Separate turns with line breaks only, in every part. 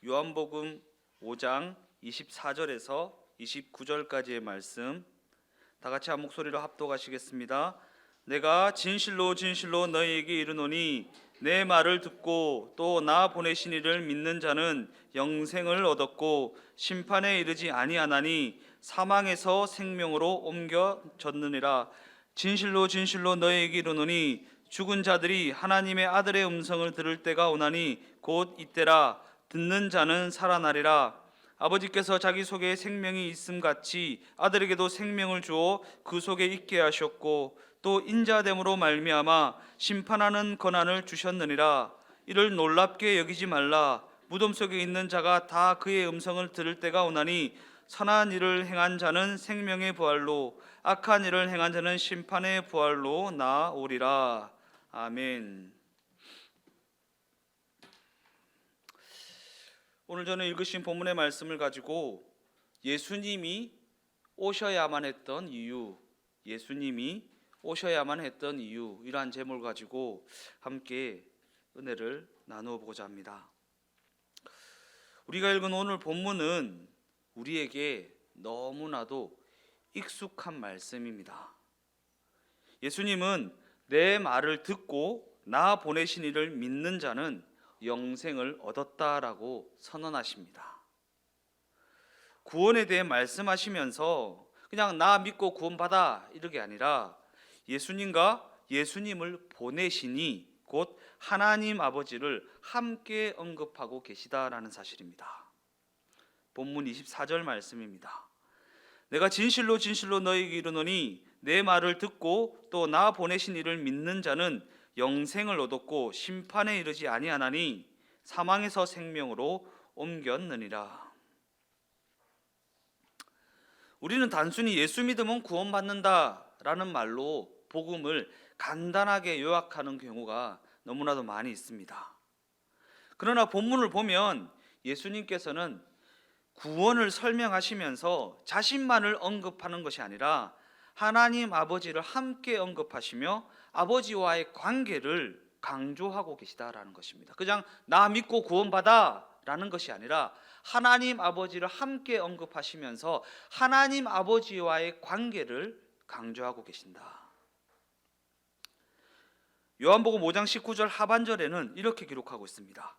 요한복음 5장 24절에서 29절까지의 말씀 다 같이 한 목소리로 합독하시겠습니다. 내가 진실로 진실로 너희에게 이르노니 내 말을 듣고 또 나 보내신 이를 믿는 자는 영생을 얻었고 심판에 이르지 아니하나니 사망에서 생명으로 옮겨졌느니라. 진실로 진실로 너희에게 이르노니 죽은 자들이 하나님의 아들의 음성을 들을 때가 오나니 곧 이때라. 듣는 자는 살아나리라. 아버지께서 자기 속에 생명이 있음 같이 아들에게도 생명을 주어 그 속에 있게 하셨고 또 인자됨으로 말미암아 심판하는 권한을 주셨느니라. 이를 놀랍게 여기지 말라. 무덤 속에 있는 자가 다 그의 음성을 들을 때가 오나니 선한 일을 행한 자는 생명의 부활로 악한 일을 행한 자는 심판의 부활로 나오리라. 아멘. 오늘 저는 읽으신 본문의 말씀을 가지고 예수님이 오셔야만 했던 이유, 이러한 제목을 가지고 함께 은혜를 나누어 보고자 합니다. 우리가 읽은 오늘 본문은 우리에게 너무나도 익숙한 말씀입니다. 예수님은 내 말을 듣고 나 보내신 이를 믿는 자는 영생을 얻었다라고 선언하십니다. 구원에 대해 말씀하시면서 그냥 나 믿고 구원받아 이렇게 아니라 예수님과 예수님을 보내시니 곧 하나님 아버지를 함께 언급하고 계시다라는 사실입니다. 본문 24절 말씀입니다. 내가 진실로 진실로 너희에게 이르노니 내 말을 듣고 또 나 보내신 이를 믿는 자는 영생을 얻었고 심판에 이르지 아니하나니 사망에서 생명으로 옮겼느니라. 우리는 단순히 예수 믿으면 구원받는다라는 말로 복음을 간단하게 요약하는 경우가 너무나도 많이 있습니다. 그러나 본문을 보면 예수님께서는 구원을 설명하시면서 자신만을 언급하는 것이 아니라 하나님 아버지를 함께 언급하시며 아버지와의 관계를 강조하고 계시다라는 것입니다. 그냥 나 믿고 구원받아 라는 것이 아니라 하나님 아버지를 함께 언급하시면서 하나님 아버지와의 관계를 강조하고 계신다. 요한복음 5장 19절 하반절에는 이렇게 기록하고 있습니다.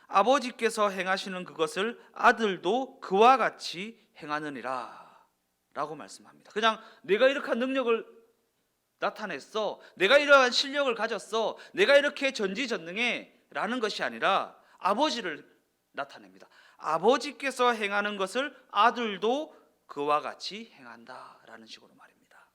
아버지께서 행하시는 그것을 아들도 그와 같이 행하느니라 라고 말씀합니다. 그냥 내가 이렇게 능력을 나타냈어, 내가 이러한 실력을 가졌어, 내가 이렇게 전지전능해 라는 것이 아니라 아버지를 나타냅니다. 아버지께서 행하는 것을 아들도 그와 같이 행한다 라는 식으로 말입니다.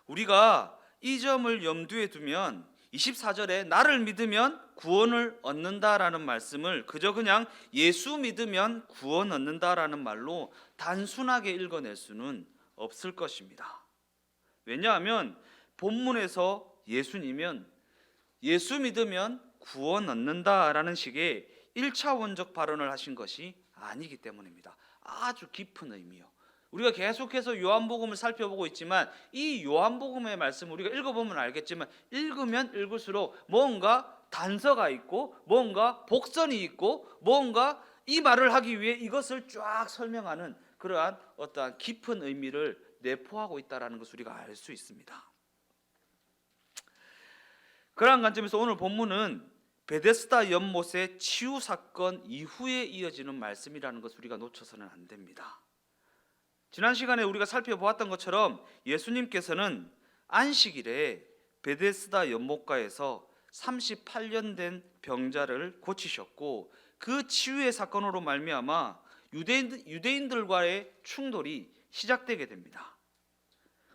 우리가 이 점을 염두에 두면 24절에 나를 믿으면 구원을 얻는다라는 말씀을 그저 그냥 예수 믿으면 구원 얻는다라는 말로 단순하게 읽어낼 수는 없을 것입니다. 왜냐하면 본문에서 예수님은 예수 믿으면 구원 얻는다라는 식의 1차원적 발언을 하신 것이 아니기 때문입니다. 아주 깊은 의미요. 우리가 계속해서 요한복음을 살펴보고 있지만 이 요한복음의 말씀 우리가 읽어보면 알겠지만 읽으면 읽을수록 뭔가 단서가 있고 뭔가 복선이 있고 뭔가 이 말을 하기 위해 이것을 쫙 설명하는 그러한 어떠한 깊은 의미를 내포하고 있다는 것을 우리가 알 수 있습니다. 그러한 관점에서 오늘 본문은 베데스다 연못의 치유 사건 이후에 이어지는 말씀이라는 것을 우리가 놓쳐서는 안 됩니다. 지난 시간에 우리가 살펴보았던 것처럼 예수님께서는 안식일에 베데스다 연못가에서 38년 된 병자를 고치셨고 그 치유의 사건으로 말미암아 유대인들과의 충돌이 시작되게 됩니다.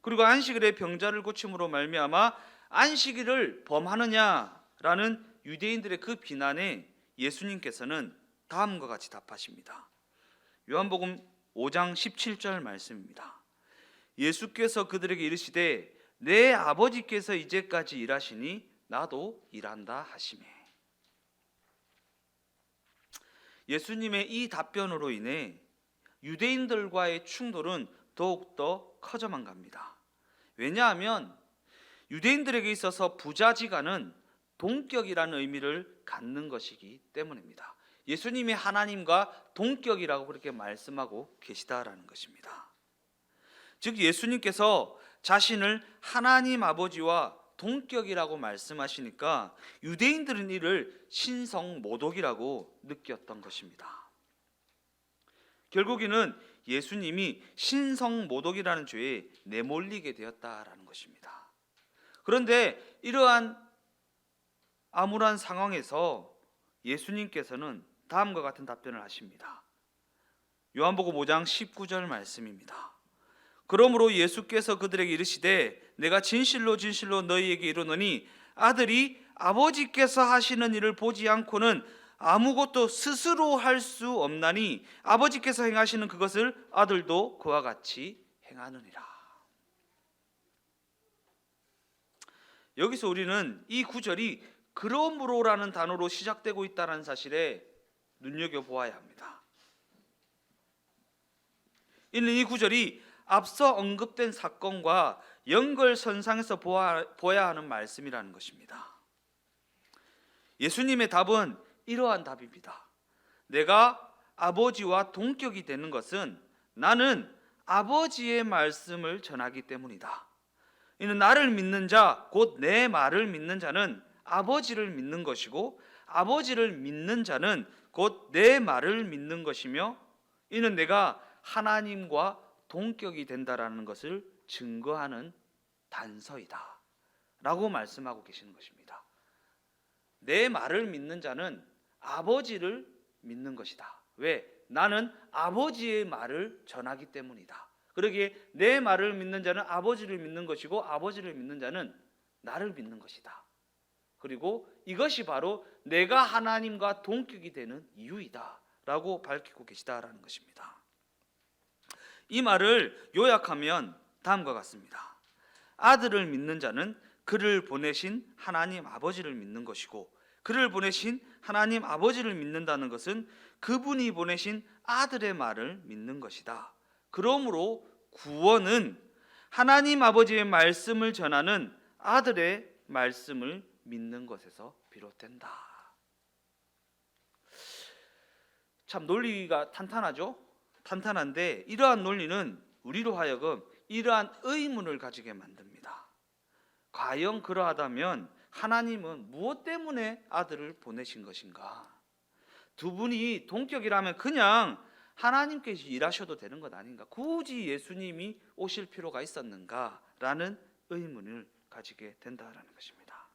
그리고 안식일에 병자를 고침으로 말미암아 안식일을 범하느냐라는 유대인들의 그 비난에 예수님께서는 다음과 같이 답하십니다. 요한복음 5장 17절 말씀입니다. 예수께서 그들에게 이르시되 내 아버지께서 이제까지 일하시니 나도 일한다 하시매. 예수님의 이 답변으로 인해 유대인들과의 충돌은 더욱더 커져만 갑니다. 왜냐하면 유대인들에게 있어서 부자지간은 동격이라는 의미를 갖는 것이기 때문입니다. 예수님이 하나님과 동격이라고 그렇게 말씀하고 계시다라는 것입니다. 즉 예수님께서 자신을 하나님 아버지와 동격이라고 말씀하시니까 유대인들은 이를 신성모독이라고 느꼈던 것입니다. 결국에는 예수님이 신성모독이라는 죄에 내몰리게 되었다라는 것입니다. 그런데 이러한 암울한 상황에서 예수님께서는 다음과 같은 답변을 하십니다. 요한복음 5장 19절 말씀입니다. 그러므로 예수께서 그들에게 이르시되 내가 진실로 진실로 너희에게 이르노니 아들이 아버지께서 하시는 일을 보지 않고는 아무것도 스스로 할 수 없나니 아버지께서 행하시는 그것을 아들도 그와 같이 행하느니라. 여기서 우리는 이 구절이 그러므로라는 단어로 시작되고 있다는 사실에 눈여겨보아야 합니다. 이는 이 구절이 앞서 언급된 사건과 연결선상에서 보아야 하는 말씀이라는 것입니다. 예수님의 답은 이러한 답입니다. 내가 아버지와 동격이 되는 것은 나는 아버지의 말씀을 전하기 때문이다. 이는 나를 믿는 자, 곧 내 말을 믿는 자는 아버지를 믿는 것이고 아버지를 믿는 자는 곧 내 말을 믿는 것이며 이는 내가 하나님과 동격이 된다라는 것을 증거하는 단서이다 라고 말씀하고 계시는 것입니다. 내 말을 믿는 자는 아버지를 믿는 것이다. 왜? 나는 아버지의 말을 전하기 때문이다. 그러기에 내 말을 믿는 자는 아버지를 믿는 것이고 아버지를 믿는 자는 나를 믿는 것이다. 그리고 이것이 바로 내가 하나님과 동격이 되는 이유이다 라고 밝히고 계시다라는 것입니다. 이 말을 요약하면 다음과 같습니다. 아들을 믿는 자는 그를 보내신 하나님 아버지를 믿는 것이고 그를 보내신 하나님 아버지를 믿는다는 것은 그분이 보내신 아들의 말을 믿는 것이다. 그러므로 구원은 하나님 아버지의 말씀을 전하는 아들의 말씀을 믿는 것에서 비롯된다. 참 논리가 탄탄하죠? 탄탄한데 이러한 논리는 우리로 하여금 이러한 의문을 가지게 만듭니다. 과연 그러하다면 하나님은 무엇 때문에 아들을 보내신 것인가? 두 분이 동격이라면 그냥 하나님께서 일하셔도 되는 것 아닌가? 굳이 예수님이 오실 필요가 있었는가? 라는 의문을 가지게 된다라는 것입니다.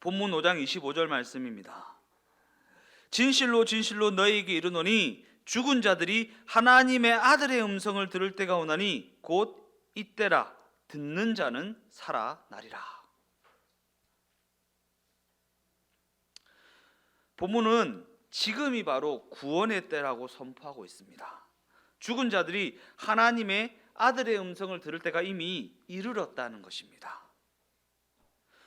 본문 5장 25절 말씀입니다. 진실로 진실로 너희에게 이르노니 죽은 자들이 하나님의 아들의 음성을 들을 때가 오나니 곧 이때라. 듣는 자는 살아나리라. 본문은 지금이 바로 구원의 때라고 선포하고 있습니다. 죽은 자들이 하나님의 아들의 음성을 들을 때가 이미 이르렀다는 것입니다.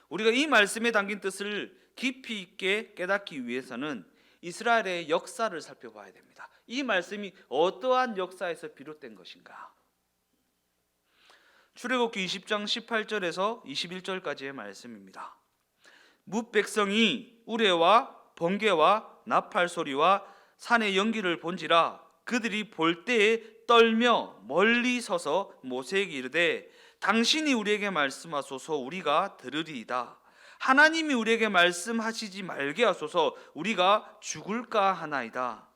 우리가 이 말씀에 담긴 뜻을 깊이 있게 깨닫기 위해서는 이스라엘의 역사를 살펴봐야 됩니다. 이 말씀이 어떠한 역사에서 비롯된 것인가? 출애굽기 20장 18절에서 21절까지의 말씀입니다. 뭇 백성이 우레와 번개와 나팔 소리와 산의 연기를 본지라 그들이 볼 때에 떨며 멀리 서서 모세에게 이르되 당신이 우리에게 말씀하소서 우리가 들으리이다. 하나님이 우리에게 말씀하시지 말게 하소서 우리가 죽을까 하나이다.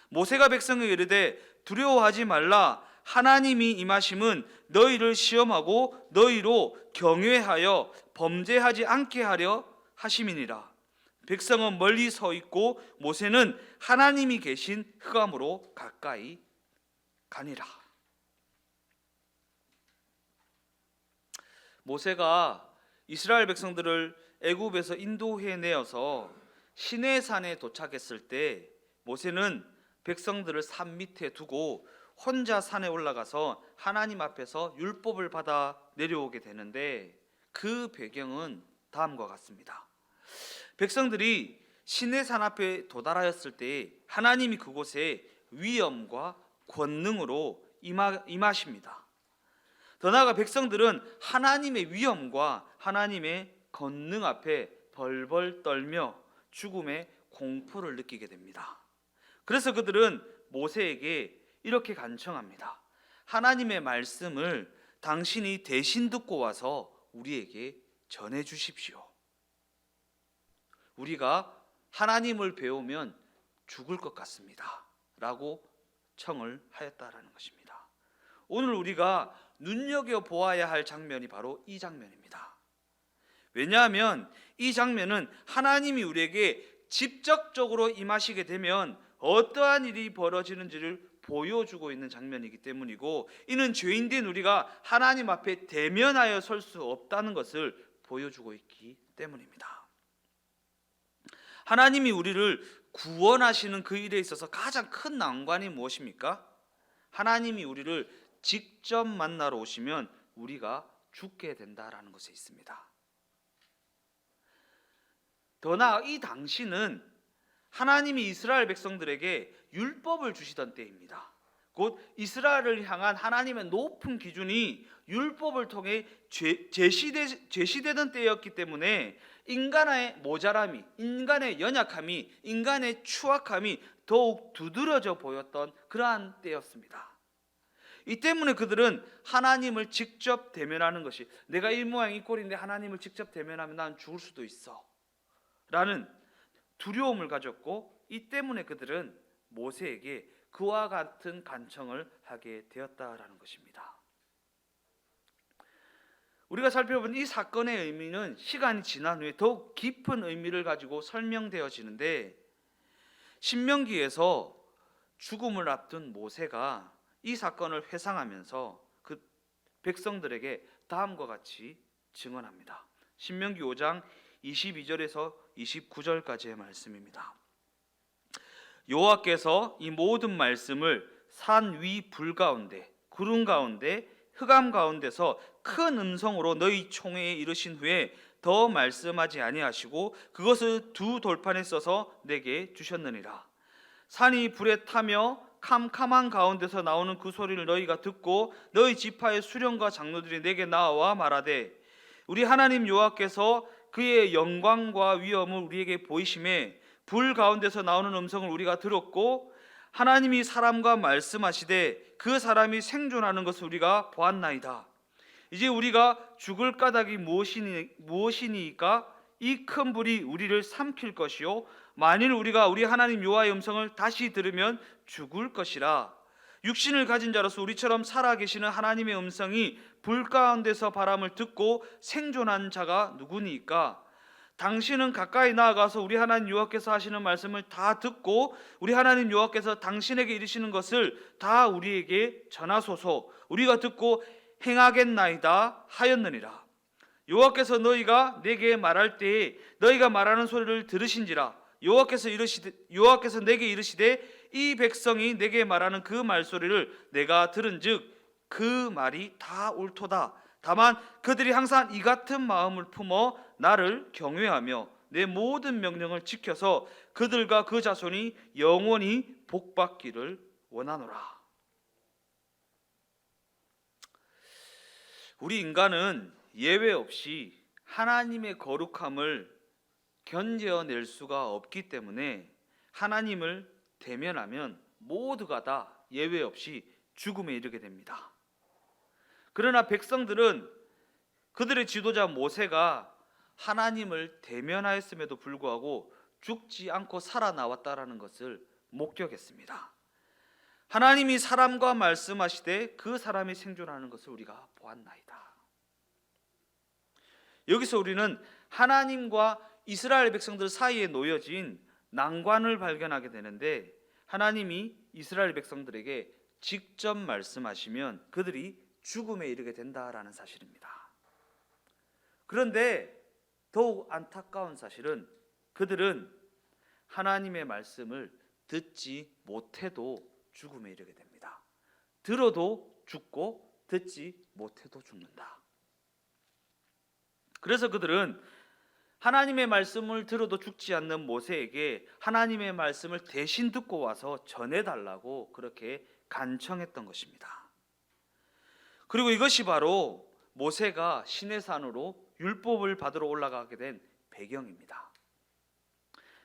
모세가 백성에게 이르되 두려워하지 말라. 하나님이 임하심은 너희를 시험하고 너희로 경외하여 범죄하지 않게 하려 하심이니라. 백성은 멀리 서 있고 모세는 하나님이 계신 흑암으로 가까이 가니라. 모세가 이스라엘 백성들을 애굽에서 인도해 내어서 시내산에 도착했을 때 모세는 백성들을 산 밑에 두고 혼자 산에 올라가서 하나님 앞에서 율법을 받아 내려오게 되는데 그 배경은 다음과 같습니다. 백성들이 시내산 앞에 도달하였을 때 하나님이 그곳에 위엄과 권능으로 임하십니다. 더 나아가 백성들은 하나님의 위엄과 하나님의 권능 앞에 벌벌 떨며 죽음의 공포를 느끼게 됩니다. 그래서 그들은 모세에게 이렇게 간청합니다. 하나님의 말씀을 당신이 대신 듣고 와서 우리에게 전해 주십시오. 우리가 하나님을 배우면 죽을 것 같습니다 라고 청을 하였다라는 것입니다. 오늘 우리가 눈여겨보아야 할 장면이 바로 이 장면입니다. 왜냐하면 이 장면은 하나님이 우리에게 직접적으로 임하시게 되면 어떠한 일이 벌어지는지를 보여주고 있는 장면이기 때문이고, 이는 죄인된 우리가 하나님 앞에 대면하여 설 수 없다는 것을 보여주고 있기 때문입니다. 하나님이 우리를 구원하시는 그 일에 있어서 가장 큰 난관이 무엇입니까? 하나님이 우리를 직접 만나러 오시면 우리가 죽게 된다라는 것에 있습니다. 더 나아 이 당시는 하나님이 이스라엘 백성들에게 율법을 주시던 때입니다. 곧 이스라엘을 향한 하나님의 높은 기준이 율법을 통해 제시되던 때였기 때문에 인간의 모자람이, 인간의 연약함이, 인간의 추악함이 더욱 두드러져 보였던 그러한 때였습니다. 이 때문에 그들은 하나님을 직접 대면하는 것이, 내가 이 모양 이 꼴인데 하나님을 직접 대면하면 난 죽을 수도 있어 라는 두려움을 가졌고, 이 때문에 그들은 모세에게 그와 같은 간청을 하게 되었다라는 것입니다. 우리가 살펴본 이 사건의 의미는 시간이 지난 후에 더욱 깊은 의미를 가지고 설명되어지는데, 신명기에서 죽음을 앞둔 모세가 이 사건을 회상하면서 그 백성들에게 다음과 같이 증언합니다. 신명기 5장 22절에서 29절까지의 말씀입니다. 여호와께서 이 모든 말씀을 산 위 불 가운데, 구름 가운데, 흑암 가운데서 큰 음성으로 너희 총회에 이르신 후에 더 말씀하지 아니하시고 그것을 두 돌판에 써서 내게 주셨느니라. 산이 불에 타며 캄캄한 가운데서 나오는 그 소리를 너희가 듣고 너희 지파의 수령과 장로들이 내게 나와 말하되, 우리 하나님 여호와께서 그의 영광과 위엄을 우리에게 보이심에 불 가운데서 나오는 음성을 우리가 들었고, 하나님이 사람과 말씀하시되 그 사람이 생존하는 것을 우리가 보았나이다. 이제 우리가 죽을 까닭이 무엇이니까 이 큰 불이 우리를 삼킬 것이요 만일 우리가 우리 하나님 여호와의 음성을 다시 들으면 죽을 것이라. 육신을 가진 자로서 우리처럼 살아계시는 하나님의 음성이 불 가운데서 바람을 듣고 생존한 자가 누구니까? 당신은 가까이 나아가서 우리 하나님 여호와께서 하시는 말씀을 다 듣고 우리 하나님 여호와께서 당신에게 이르시는 것을 다 우리에게 전하소서. 우리가 듣고 행하겠나이다 하였느니라. 여호와께서 너희가 내게 말할 때에 너희가 말하는 소리를 들으신지라. 여호와께서 내게 이르시되 이 백성이 내게 말하는 그 말소리를 내가 들은즉 그 말이 다 옳도다. 다만 그들이 항상 이 같은 마음을 품어 나를 경외하며 내 모든 명령을 지켜서 그들과 그 자손이 영원히 복받기를 원하노라. 우리 인간은 예외 없이 하나님의 거룩함을 견뎌낼 수가 없기 때문에 하나님을 대면하면 모두가 다 예외 없이 죽음에 이르게 됩니다. 그러나 백성들은 그들의 지도자 모세가 하나님을 대면하였음에도 불구하고 죽지 않고 살아나왔다라는 것을 목격했습니다. 하나님이 사람과 말씀하시되 그 사람이 생존하는 것을 우리가 보았나이다. 여기서 우리는 하나님과 이스라엘 백성들 사이에 놓여진 난관을 발견하게 되는데, 하나님이 이스라엘 백성들에게 직접 말씀하시면 그들이 죽음에 이르게 된다라는 사실입니다. 그런데 더욱 안타까운 사실은 그들은 하나님의 말씀을 듣지 못해도 죽음에 이르게 됩니다. 들어도 죽고 듣지 못해도 죽는다. 그래서 그들은 하나님의 말씀을 들어도 죽지 않는 모세에게 하나님의 말씀을 대신 듣고 와서 전해달라고 그렇게 간청했던 것입니다. 그리고 이것이 바로 모세가 시내산으로 율법을 받으러 올라가게 된 배경입니다.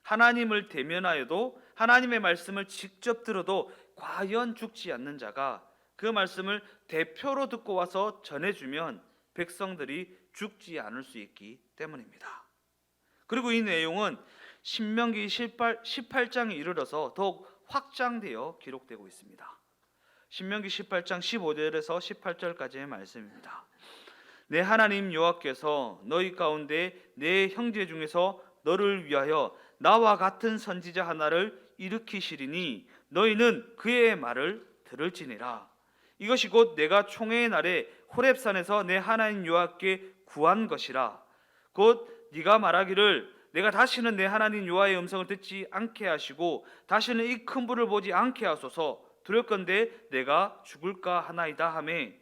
하나님을 대면하여도 하나님의 말씀을 직접 들어도 과연 죽지 않는 자가 그 말씀을 대표로 듣고 와서 전해주면 백성들이 죽지 않을 수 있기 때문입니다. 그리고 이 내용은 신명기 18장에 이르러서 더욱 확장되어 기록되고 있습니다. 신명기 18장 15절에서 18절까지의 말씀입니다. 내 하나님 여호와께서 너희 가운데 내 형제 중에서 너를 위하여 나와 같은 선지자 하나를 일으키시리니 너희는 그의 말을 들을지니라. 이것이 곧 내가 총회의 날에 호렙산에서 내 하나님 여호와께 구한 것이라. 곧 네가 말하기를 내가 다시는 내 하나님 여호와의 음성을 듣지 않게 하시고 다시는 이 큰 불을 보지 않게 하소서. 두렵건대 내가 죽을까 하나이다 하매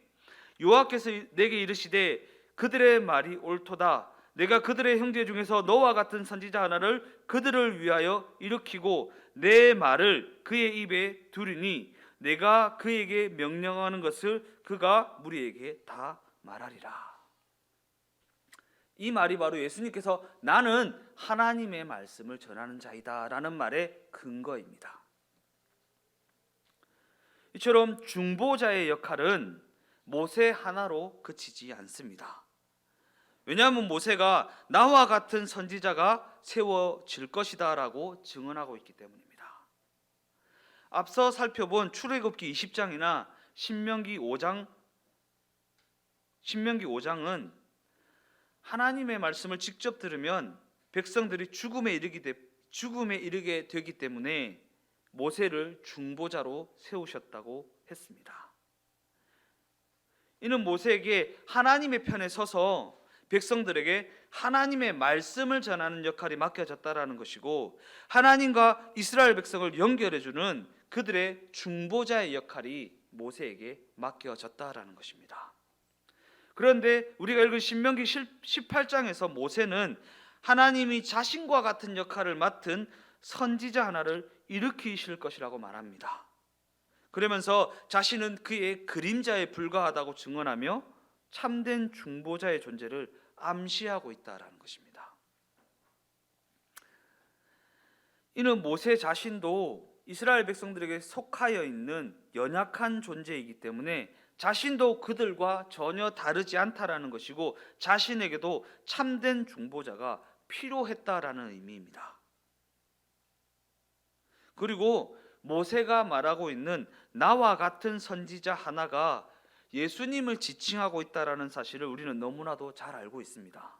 여호와께서 내게 이르시되 그들의 말이 옳도다. 내가 그들의 형제 중에서 너와 같은 선지자 하나를 그들을 위하여 일으키고 내 말을 그의 입에 두리니 내가 그에게 명령하는 것을 그가 무리에게 다 말하리라. 이 말이 바로 예수님께서 나는 하나님의 말씀을 전하는 자이다 라는 말의 근거입니다. 이처럼 중보자의 역할은 모세 하나로 그치지 않습니다. 왜냐하면 모세가 나와 같은 선지자가 세워질 것이다 라고 증언하고 있기 때문입니다. 앞서 살펴본 출애굽기 20장이나 신명기 5장은 하나님의 말씀을 직접 들으면 백성들이 죽음에 이르게 되기 때문에 모세를 중보자로 세우셨다고 했습니다. 이는 모세에게 하나님의 편에 서서 백성들에게 하나님의 말씀을 전하는 역할이 맡겨졌다라는 것이고 하나님과 이스라엘 백성을 연결해주는 그들의 중보자의 역할이 모세에게 맡겨졌다라는 것입니다. 그런데 우리가 읽은 신명기 18장에서 모세는 하나님이 자신과 같은 역할을 맡은 선지자 하나를 일으키실 것이라고 말합니다. 그러면서 자신은 그의 그림자에 불과하다고 증언하며 참된 중보자의 존재를 암시하고 있다라는 것입니다. 이는 모세 자신도 이스라엘 백성들에게 속하여 있는 연약한 존재이기 때문에 자신도 그들과 전혀 다르지 않다라는 것이고 자신에게도 참된 중보자가 필요했다라는 의미입니다. 그리고 모세가 말하고 있는 나와 같은 선지자 하나가 예수님을 지칭하고 있다라는 사실을 우리는 너무나도 잘 알고 있습니다.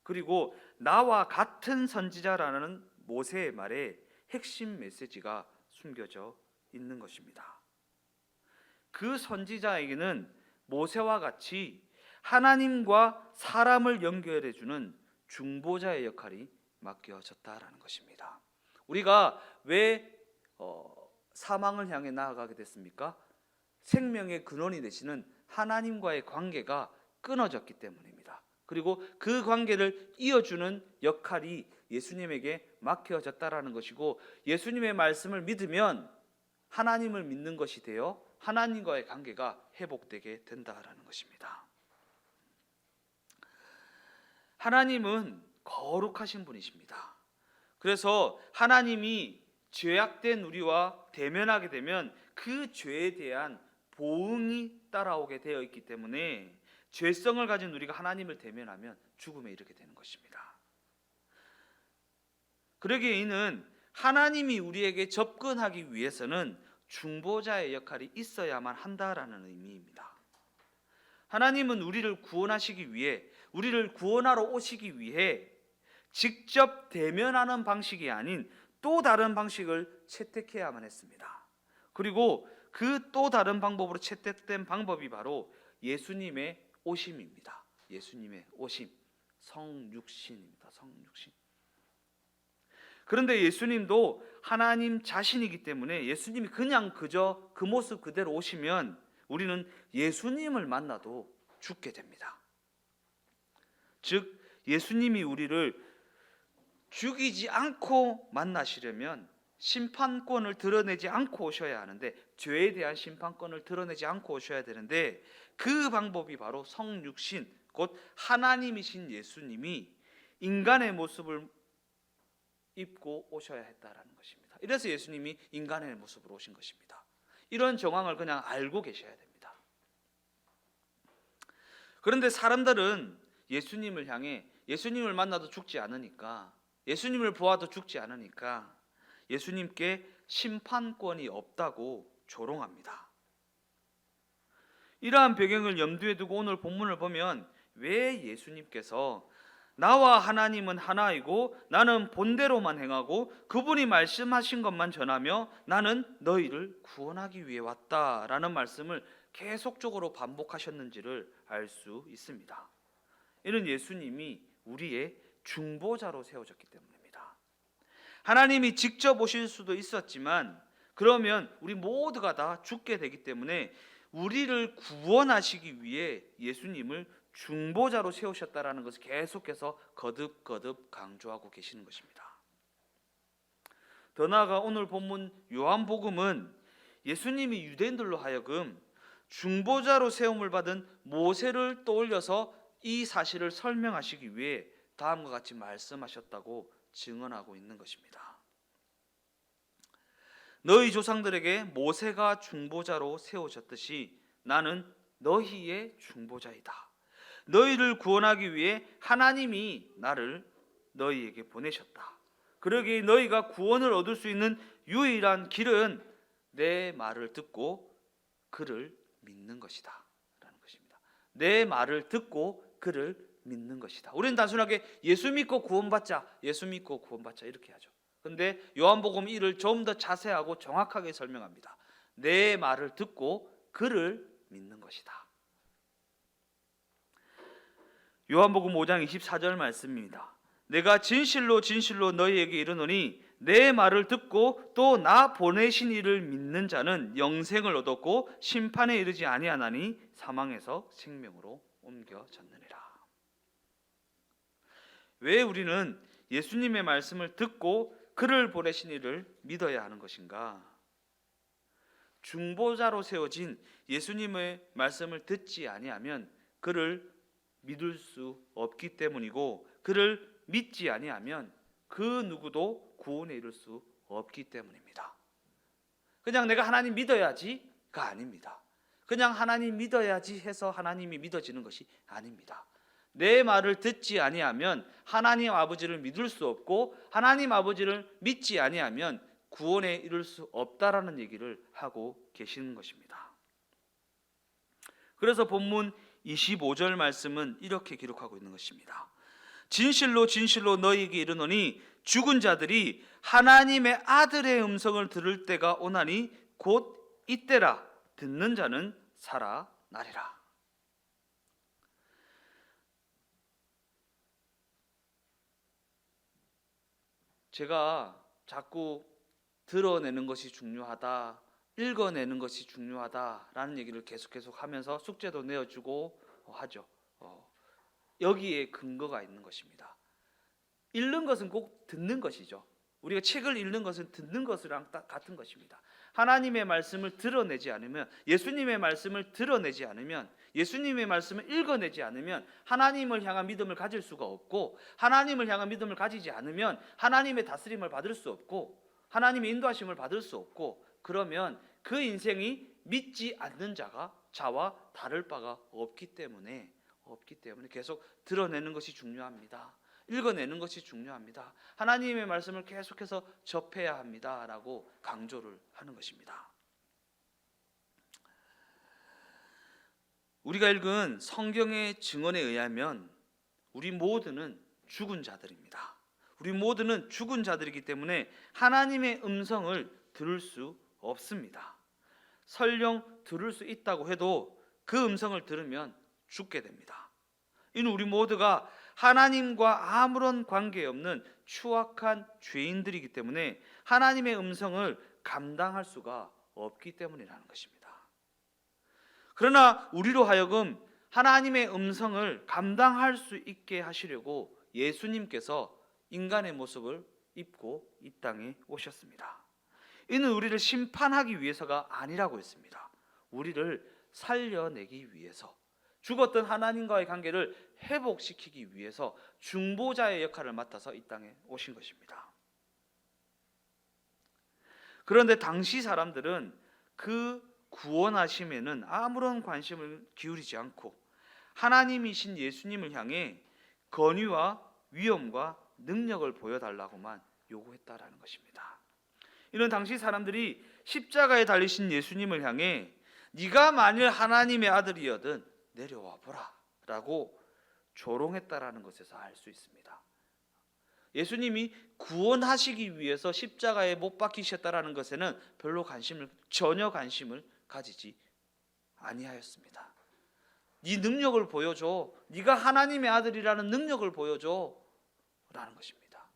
그리고 나와 같은 선지자라는 모세의 말에 핵심 메시지가 숨겨져 있는 것입니다. 그 선지자에게는 모세와 같이 하나님과 사람을 연결해 주는 중보자의 역할이 맡겨졌다라는 것입니다. 우리가 왜 사망을 향해 나아가게 됐습니까? 생명의 근원이 되시는 하나님과의 관계가 끊어졌기 때문입니다. 그리고 그 관계를 이어주는 역할이 예수님에게 맡겨졌다라는 것이고 예수님의 말씀을 믿으면 하나님을 믿는 것이 되어 하나님과의 관계가 회복되게 된다라는 것입니다. 하나님은 거룩하신 분이십니다. 그래서 하나님이 죄악된 우리와 대면하게 되면 그 죄에 대한 보응이 따라오게 되어 있기 때문에 죄성을 가진 우리가 하나님을 대면하면 죽음에 이르게 되는 것입니다. 그러기에 이는 하나님이 우리에게 접근하기 위해서는 중보자의 역할이 있어야만 한다라는 의미입니다. 하나님은 우리를 구원하시기 위해 우리를 구원하러 오시기 위해 직접 대면하는 방식이 아닌 또 다른 방식을 채택해야만 했습니다. 그리고 그 또 다른 방법으로 채택된 방법이 바로 예수님의 오심입니다. 예수님의 오심, 성육신입니다. 성육신. 그런데 예수님도 하나님 자신이기 때문에 예수님이 그냥 그저 그 모습 그대로 오시면 우리는 예수님을 만나도 죽게 됩니다. 즉 예수님이 우리를 죽이지 않고 만나시려면 심판권을 드러내지 않고 오셔야 하는데 죄에 대한 심판권을 드러내지 않고 오셔야 되는데 그 방법이 바로 성육신 곧 하나님이신 예수님이 인간의 모습을 입고 오셔야 했다라는 것입니다. 이래서 예수님이 인간의 모습으로 오신 것입니다. 이런 정황을 그냥 알고 계셔야 됩니다. 그런데 사람들은 예수님을 향해 예수님을 만나도 죽지 않으니까, 예수님을 보아도 죽지 않으니까 예수님께 심판권이 없다고 조롱합니다. 이러한 배경을 염두에 두고 오늘 본문을 보면 왜 예수님께서 나와 하나님은 하나이고 나는 본대로만 행하고 그분이 말씀하신 것만 전하며 나는 너희를 구원하기 위해 왔다라는 말씀을 계속적으로 반복하셨는지를 알 수 있습니다. 이는 예수님이 우리의 중보자로 세워졌기 때문입니다. 하나님이 직접 오실 수도 있었지만 그러면 우리 모두가 다 죽게 되기 때문에 우리를 구원하시기 위해 예수님을 중보자로 세우셨다라는 것을 계속해서 거듭거듭 강조하고 계시는 것입니다. 더 나아가 오늘 본문 요한복음은 예수님이 유대인들로 하여금 중보자로 세움을 받은 모세를 떠올려서 이 사실을 설명하시기 위해 다음과 같이 말씀하셨다고 증언하고 있는 것입니다. 너희 조상들에게 모세가 중보자로 세우셨듯이 나는 너희의 중보자이다. 너희를 구원하기 위해 하나님이 나를 너희에게 보내셨다. 그러기에 너희가 구원을 얻을 수 있는 유일한 길은 내 말을 듣고 그를 믿는 것이다 라는 것입니다. 내 말을 듣고 그를 믿는 것이다. 우리는 단순하게 예수 믿고 구원받자, 예수 믿고 구원받자 이렇게 하죠. 그런데 요한복음 1을 좀 더 자세하고 정확하게 설명합니다. 내 말을 듣고 그를 믿는 것이다. 요한복음 5장 24절 말씀입니다. 내가 진실로 진실로 너희에게 이르노니 내 말을 듣고 또 나 보내신 이를 믿는 자는 영생을 얻었고 심판에 이르지 아니하나니 사망에서 생명으로 옮겨졌느니라. 왜 우리는 예수님의 말씀을 듣고 그를 보내신 이를 믿어야 하는 것인가? 중보자로 세워진 예수님의 말씀을 듣지 아니하면 그를 믿을 수 없기 때문이고, 그를 믿지 아니하면 그 누구도 구원에 이를 수 없기 때문입니다. 그냥 내가 하나님 믿어야지가 아닙니다. 그냥 하나님 믿어야지 해서 하나님이 믿어지는 것이 아닙니다. 내 말을 듣지 아니하면 하나님 아버지를 믿을 수 없고, 하나님 아버지를 믿지 아니하면 구원에 이를 수 없다라는 얘기를 하고 계시는 것입니다. 그래서 본문 25절 말씀은 이렇게 기록하고 있는 것입니다. 진실로 진실로 너희에게 이르노니 죽은 자들이 하나님의 아들의 음성을 들을 때가 오나니 곧 이때라. 듣는 자는 살아나리라. 제가 자꾸 드러내는 것이 중요하다, 읽어내는 것이 중요하다라는 얘기를 계속 하면서 숙제도 내어주고 하죠. 여기에 근거가 있는 것입니다. 읽는 것은 꼭 듣는 것이죠. 우리가 책을 읽는 것은 듣는 것이랑 같은 것입니다. 하나님의 말씀을 드러내지 않으면, 예수님의 말씀을 드러내지 않으면, 예수님의 말씀을 읽어내지 않으면 하나님을 향한 믿음을 가질 수가 없고, 하나님을 향한 믿음을 가지지 않으면 하나님의 다스림을 받을 수 없고, 하나님의 인도하심을 받을 수 없고, 그러면 그 인생이 믿지 않는 자와 다를 바가 없기 때문에 계속 드러내는 것이 중요합니다. 읽어내는 것이 중요합니다. 하나님의 말씀을 계속해서 접해야 합니다라고 강조를 하는 것입니다. 우리가 읽은 성경의 증언에 의하면 우리 모두는 죽은 자들입니다. 우리 모두는 죽은 자들이기 때문에 하나님의 음성을 들을 수 없습니다. 설령 들을 수 있다고 해도 그 음성을 들으면 죽게 됩니다. 이는 우리 모두가 하나님과 아무런 관계없는 추악한 죄인들이기 때문에 하나님의 음성을 감당할 수가 없기 때문이라는 것입니다. 그러나 우리로 하여금 하나님의 음성을 감당할 수 있게 하시려고 예수님께서 인간의 모습을 입고 이 땅에 오셨습니다. 이는 우리를 심판하기 위해서가 아니라고 했습니다. 우리를 살려내기 위해서, 죽었던 하나님과의 관계를 회복시키기 위해서 중보자의 역할을 맡아서 이 땅에 오신 것입니다. 그런데 당시 사람들은 그 구원하심에는 아무런 관심을 기울이지 않고 하나님이신 예수님을 향해 권위와 위엄과 능력을 보여달라고만 요구했다라는 것입니다. 이런 당시 사람들이 십자가에 달리신 예수님을 향해 네가 만일 하나님의 아들이여든 내려와 보라 라고 조롱했다라는 것에서 알 수 있습니다. 예수님이 구원하시기 위해서 십자가에 못 박히셨다라는 것에는 전혀 관심을 가지지 아니하였습니다. 네 능력을 보여줘. 네가 하나님의 아들이라는 능력을 보여줘 라는 것입니다.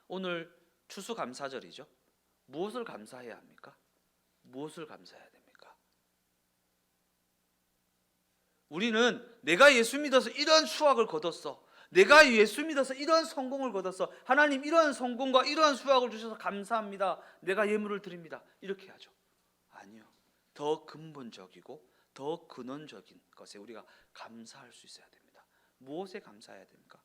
오늘 추수감사절이죠. 무엇을 감사해야 합니까? 무엇을 감사해야 됩니까? 우리는 내가 예수 믿어서 이런 수확을 거뒀어. 내가 예수 믿어서 이런 성공을 거뒀어. 하나님 이런 성공과 이런 수확을 주셔서 감사합니다. 내가 예물을 드립니다. 이렇게 하죠. 아니요. 더 근본적이고 더 근원적인 것에 우리가 감사할 수 있어야 됩니다. 무엇에 감사해야 됩니까?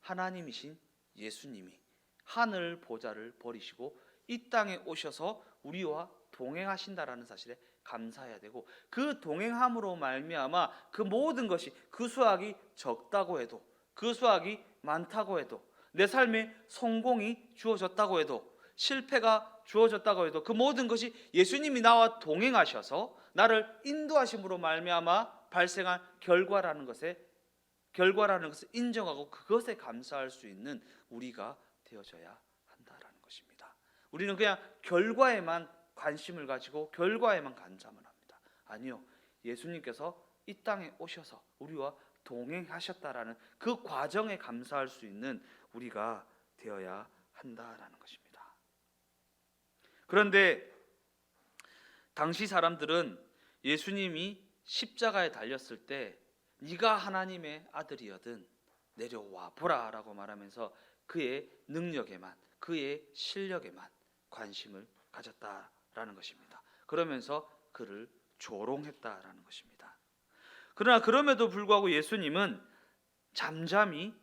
하나님이신 예수님이 하늘 보좌를 버리시고 이 땅에 오셔서 우리와 동행하신다라는 사실에 감사해야 되고, 그 동행함으로 말미암아 그 모든 것이, 그 수확이 적다고 해도, 그 수확이 많다고 해도, 내 삶에 성공이 주어졌다고 해도, 실패가 주어졌다고 해도 그 모든 것이 예수님이 나와 동행하셔서 나를 인도하심으로 말미암아 발생한 결과라는 것을 인정하고 그것에 감사할 수 있는 우리가 되어져야 한다라는 것입니다. 우리는 그냥 결과에만 관심을 가지고 결과에만 감사만 합니다. 아니요, 예수님께서 이 땅에 오셔서 우리와 동행하셨다라는 그 과정에 감사할 수 있는 우리가 되어야 한다라는 것입니다. 그런데 당시 사람들은 예수님이 십자가에 달렸을 때 네가 하나님의 아들이여든 내려와 보라라고 말하면서 그의 능력에만, 그의 실력에만 관심을 가졌다라는 것입니다. 그러면서 그를 조롱했다라는 것입니다. 그러나 그럼에도 불구하고 예수님은 잠잠히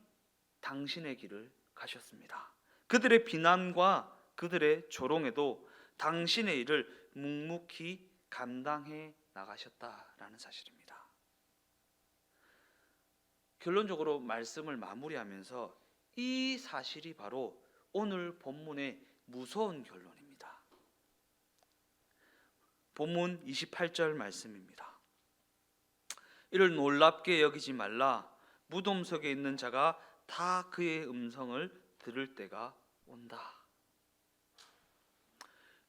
당신의 길을 가셨습니다. 그들의 비난과 그들의 조롱에도 당신의 일을 묵묵히 감당해 나가셨다라는 사실입니다. 결론적으로 말씀을 마무리하면서 이 사실이 바로 오늘 본문의 무서운 결론입니다. 본문 28절 말씀입니다. 이를 놀랍게 여기지 말라. 무덤 속에 있는 자가 다 그의 음성을 들을 때가 온다.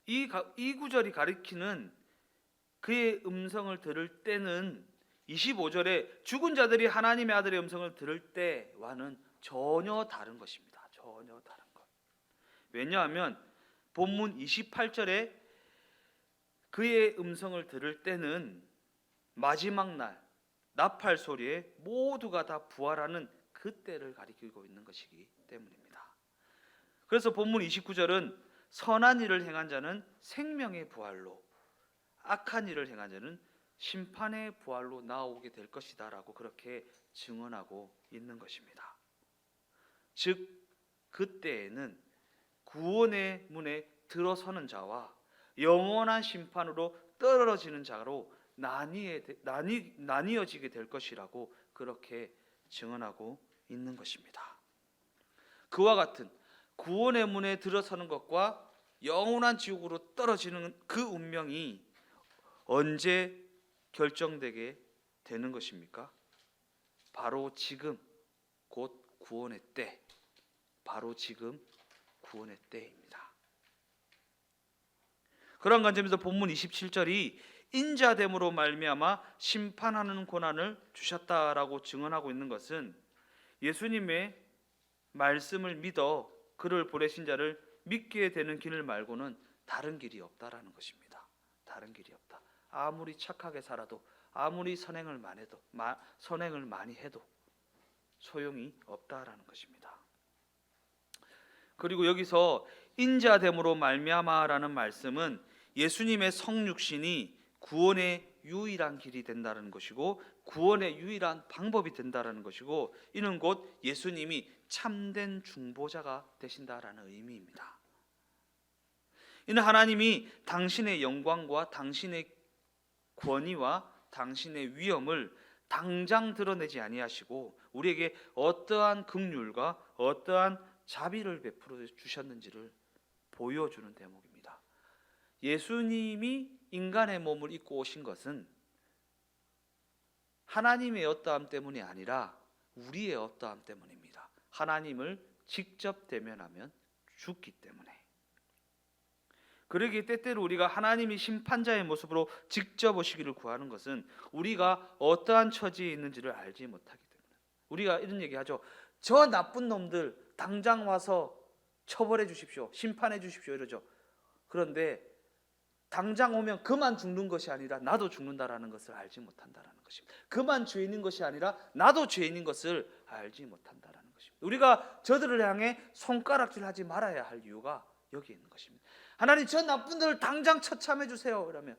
이 구절이 가리키는 그의 음성을 들을 때는 25절에 죽은 자들이 하나님의 아들의 음성을 들을 때와는 전혀 다른 것입니다. 전혀 다른 것. 왜냐하면 본문 28절에 그의 음성을 들을 때는 마지막 날 나팔 소리에 모두가 다 부활하는 그때를 가리키고 있는 것이기 때문입니다. 그래서 본문 29절은 선한 일을 행한 자는 생명의 부활로, 악한 일을 행한 자는 심판의 부활로 나오게 될 것이다 라고 그렇게 증언하고 있는 것입니다. 즉 그때에는 구원의 문에 들어서는 자와 영원한 심판으로 떨어지는 자로 나뉘어지게 될 것이라고 그렇게 증언하고 있는 것입니다. 그와 같은 구원의 문에 들어서는 것과 영원한 지옥으로 떨어지는 그 운명이 언제 결정되게 되는 것입니까? 바로 지금, 곧 구원의 때, 바로 지금 구원의 때입니다. 그런 관점에서 본문 27절이 인자됨으로 말미암아 심판하는 권한을 주셨다라고 증언하고 있는 것은 예수님의 말씀을 믿어 그를 보내신 자를 믿게 되는 길 말고는 다른 길이 없다라는 것입니다. 다른 길이 없다. 아무리 착하게 살아도, 아무리 선행을 많이 해도 소용이 없다라는 것입니다. 그리고 여기서 인자됨으로 말미암아라는 말씀은 예수님의 성육신이 구원의 유일한 길이 된다는 것이고 구원의 유일한 방법이 된다는 것이고 이는 곧 예수님이 참된 중보자가 되신다라는 의미입니다. 이는 하나님이 당신의 영광과 당신의 권위와 당신의 위엄을 당장 드러내지 아니하시고 우리에게 어떠한 긍휼과 어떠한 자비를 베풀어 주셨는지를 보여주는 대목입니다. 예수님이 인간의 몸을 입고 오신 것은 하나님의 어떠함 때문이 아니라 우리의 어떠함 때문입니다. 하나님을 직접 대면하면 죽기 때문에. 그러기에 때때로 우리가 하나님이 심판자의 모습으로 직접 오시기를 구하는 것은 우리가 어떠한 처지에 있는지를 알지 못하기 때문에. 우리가 이런 얘기하죠. 저 나쁜 놈들 당장 와서 처벌해 주십시오. 심판해 주십시오. 이러죠. 그런데 당장 오면 그만 죽는 것이 아니라 나도 죽는다라는 것을 알지 못한다라는 것입니다. 그만 죄인인 것이 아니라 나도 죄인인 것을 알지 못한다라는 것입니다. 우리가 저들을 향해 손가락질하지 말아야 할 이유가 여기 있는 것입니다. 하나님 저 나쁜들 당장 처참해 주세요. 그러면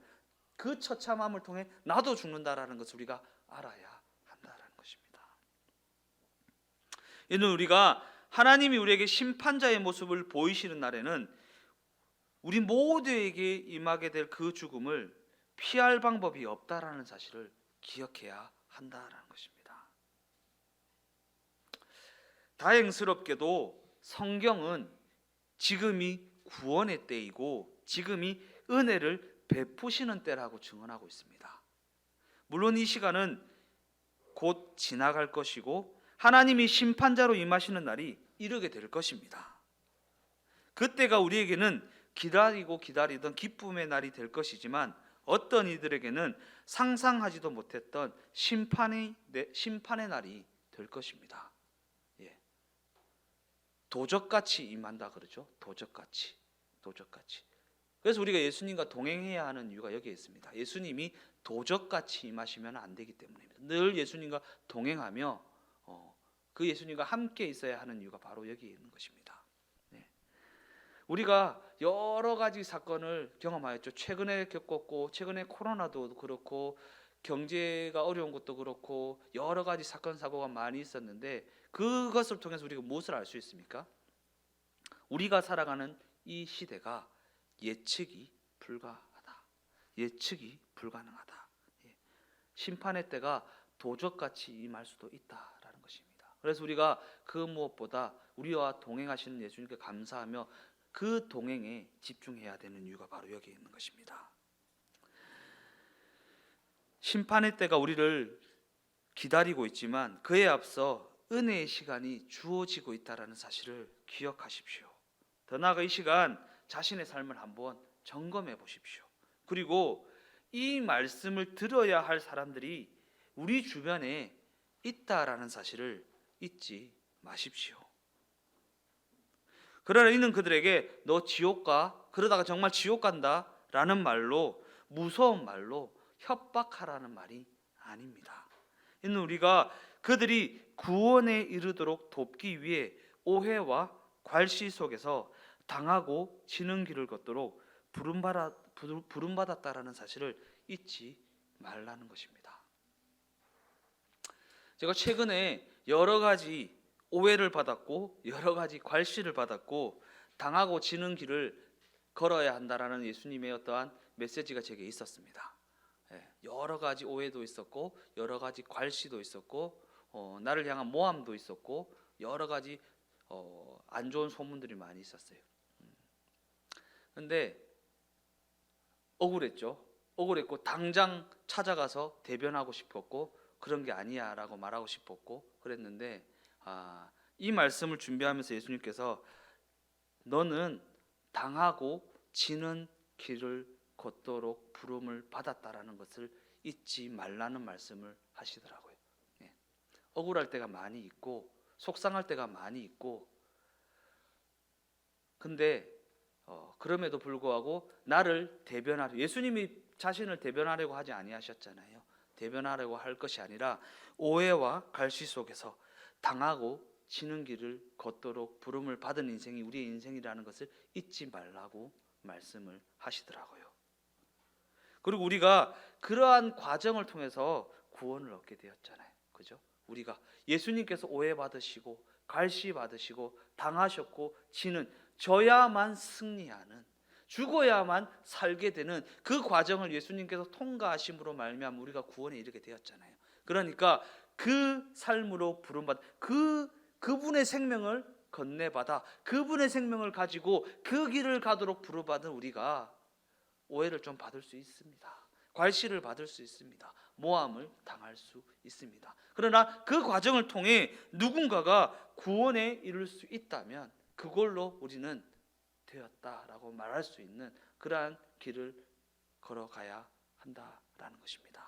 그 처참함을 통해 나도 죽는다라는 것을 우리가 알아야 한다라는 것입니다. 이는 우리가 하나님이 우리에게 심판자의 모습을 보이시는 날에는 우리 모두에게 임하게 될 그 죽음을 피할 방법이 없다라는 사실을 기억해야 한다라는 것입니다. 다행스럽게도 성경은 지금이 구원의 때이고 지금이 은혜를 베푸시는 때라고 증언하고 있습니다. 물론 이 시간은 곧 지나갈 것이고 하나님이 심판자로 임하시는 날이 이르게 될 것입니다. 그때가 우리에게는 기다리던 기쁨의 날이 될 것이지만 어떤 이들에게는 상상하지도 못했던 심판의 날이 될 것입니다. 예. 도적같이 임한다 그러죠. 도적같이. 그래서 우리가 예수님과 동행해야 하는 이유가 여기에 있습니다. 예수님이 도적같이 임하시면 안 되기 때문입니다. 늘 예수님과 동행하며 그 예수님과 함께 있어야 하는 이유가 바로 여기에 있는 것입니다. 네. 우리가 여러 가지 사건을 경험하였죠. 최근에 겪었고 최근에 코로나도 그렇고 경제가 어려운 것도 그렇고 여러 가지 사건 사고가 많이 있었는데 그것을 통해서 우리가 무엇을 알 수 있습니까? 우리가 살아가는 이 시대가 예측이 불가하다. 예측이 불가능하다. 심판의 때가 도적같이 임할 수도 있다라는 것입니다. 그래서 우리가 그 무엇보다 우리와 동행하시는 예수님께 감사하며 그 동행에 집중해야 되는 이유가 바로 여기에 있는 것입니다. 심판의 때가 우리를 기다리고 있지만 그에 앞서 은혜의 시간이 주어지고 있다는 사실을 기억하십시오. 더 나아가 이 시간 자신의 삶을 한번 점검해 보십시오. 그리고 이 말씀을 들어야 할 사람들이 우리 주변에 있다라는 사실을 잊지 마십시오. 그러나 이는 그들에게 너 지옥 가, 그러다가 정말 지옥 간다 라는 말로, 무서운 말로 협박하라는 말이 아닙니다. 이는 우리가 그들이 구원에 이르도록 돕기 위해 오해와 괄시 속에서 당하고 지는 길을 걷도록 부름받았다라는 사실을 잊지 말라는 것입니다. 제가 최근에 여러 가지 오해를 받았고 여러 가지 괄시를 받았고 당하고 지는 길을 걸어야 한다라는 예수님의 어떠한 메시지가 제게 있었습니다. 여러 가지 오해도 있었고 여러 가지 괄시도 있었고 나를 향한 모함도 있었고 여러 가지 안 좋은 소문들이 많이 있었어요. 근데 억울했고 당장 찾아가서 대변하고 싶었고 그런 게 아니야 라고 말하고 싶었고 그랬는데 이 말씀을 준비하면서 예수님께서 너는 당하고 지는 길을 걷도록 부름을 받았다라는 것을 잊지 말라는 말씀을 하시더라고요. 억울할 때가 많이 있고 속상할 때가 많이 있고 근데 그럼에도 불구하고 나를 대변하려 예수님이 자신을 대변하려고 하지 아니하셨잖아요. 대변하려고 할 것이 아니라 오해와 갈시 속에서 당하고 지는 길을 걷도록 부름을 받은 인생이 우리의 인생이라는 것을 잊지 말라고 말씀을 하시더라고요. 그리고 우리가 그러한 과정을 통해서 구원을 얻게 되었잖아요. 그죠? 우리가 예수님께서 오해받으시고 갈시받으시고 당하셨고 져야만 승리하는, 죽어야만 살게 되는 그 과정을 예수님께서 통과하심으로 말미암아 우리가 구원에 이르게 되었잖아요. 그러니까 그 삶으로 부름받은 그분의 생명을 건네받아 그분의 생명을 가지고 그 길을 가도록 부름받은 우리가 오해를 좀 받을 수 있습니다. 괄시를 받을 수 있습니다. 모함을 당할 수 있습니다. 그러나 그 과정을 통해 누군가가 구원에 이를 수 있다면 그걸로 우리는 되었다라고 말할 수 있는 그러한 길을 걸어가야 한다라는 것입니다.